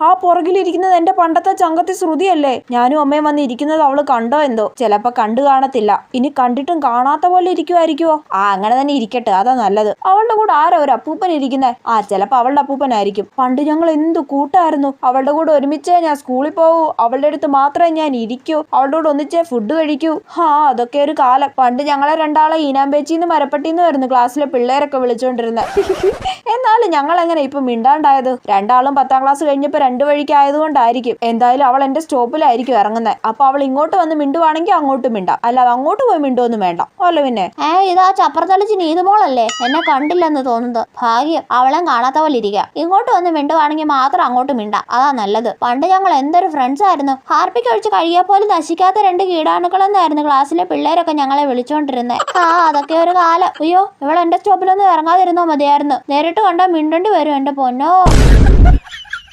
ആ പുറകിലിരിക്കുന്നത് എന്റെ പണ്ടത്തെ ചങ്കത്തി ശ്രുതിയല്ലേ? ഞാനും അമ്മയും വന്ന് ഇരിക്കുന്നത് അവള് കണ്ടോ എന്തോ? ചിലപ്പോ കണ്ടു കാണത്തില്ല. ഇനി കണ്ടിട്ടും കാണാത്ത പോലെ ഇരിക്കുമായിരിക്കുവോ? അങ്ങനെ തന്നെ ഇരിക്കട്ടെ, അതാ നല്ലത്. അവളുടെ കൂടെ ആരോ ഒരു അപ്പൂപ്പൻ ഇരിക്കുന്നേ? ചിലപ്പോ അവളുടെ അപ്പൂപ്പനായിരിക്കും. പണ്ട് ഞങ്ങൾ എന്ത് കൂട്ടായിരുന്നു. അവളുടെ കൂടെ ഒരുമിച്ചേ ഞാൻ സ്കൂളിൽ പോകൂ, അവളുടെ അടുത്ത് മാത്രമേ ഞാൻ ഇരിക്കൂ, അവളുടെ കൂടെ ഒന്നിച്ചേ ഫുഡ് കഴിക്കൂ. അതൊക്കെ ഒരു കാലം. പണ്ട് ഞങ്ങളെ രണ്ടാളെ ഈനാമ്പേച്ചിന്ന് മരപ്പട്ടിന്ന് വരുന്നു ക്ലാസ്സിലെ പിള്ളേരൊക്കെ വിളിച്ചോണ്ടിരുന്നത്. എന്നാലും ഞങ്ങൾ എങ്ങനെ ഇപ്പൊ മിണ്ടാണ്ടായത്? രണ്ടാളും 10ാം ക്ലാസ് കഴിഞ്ഞപ്പോ 2 വഴിക്കായതുകൊണ്ടായിരിക്കും. എന്തായാലും അവൾ എന്റെ സ്റ്റോപ്പിലായിരിക്കും ഇറങ്ങുന്നത്. അപ്പൊ അവൾ ഇങ്ങോട്ട് വന്ന് മിണ്ടുവാണെങ്കിൽ അങ്ങോട്ടും മിണ്ടാം, അല്ലാതെ അങ്ങോട്ട് പോയി മിണ്ടുവൊന്നും വേണ്ട. അല്ല പിന്നെ ഇതാ ചപ്പറത്തളിച്ച് നീതുമോളല്ലേ? എന്നെ കണ്ടില്ലെന്ന് തോന്നുന്നത്. ഭാഗ്യം, അവളെ കാണാത്ത പോലെ ഇരിക്കുക. ഇങ്ങോട്ട് വന്ന് മിണ്ടുവാണെങ്കിൽ മാത്രം അങ്ങോട്ട് മിണ്ടാം, അതാ നല്ലത്. പണ്ട് ഞങ്ങൾ എന്തൊരു ഫ്രണ്ട്സ് ആയിരുന്നു. ഹാർപ്പിക്ക് ഒഴിച്ച് കഴിയാൻ പോലും നശിക്കാത്ത 2 കീടാണുക്കളെന്നായിരുന്നു ക്ലാസ്സിലെ പിള്ളേരൊക്കെ ഞങ്ങളെ വിളിച്ചോണ്ടിരുന്നത്. അതൊക്കെ ഒരു കാലം. അയ്യോ, ഇവൾ എന്റെ സ്റ്റോപ്പിലൊന്നും ഇറങ്ങാതിരുന്നോ മതിയായിരുന്നു. നേരിട്ട് കണ്ടാൽ മിണ്ടേണ്ടി വരും എന്റെ പൊന്നോ.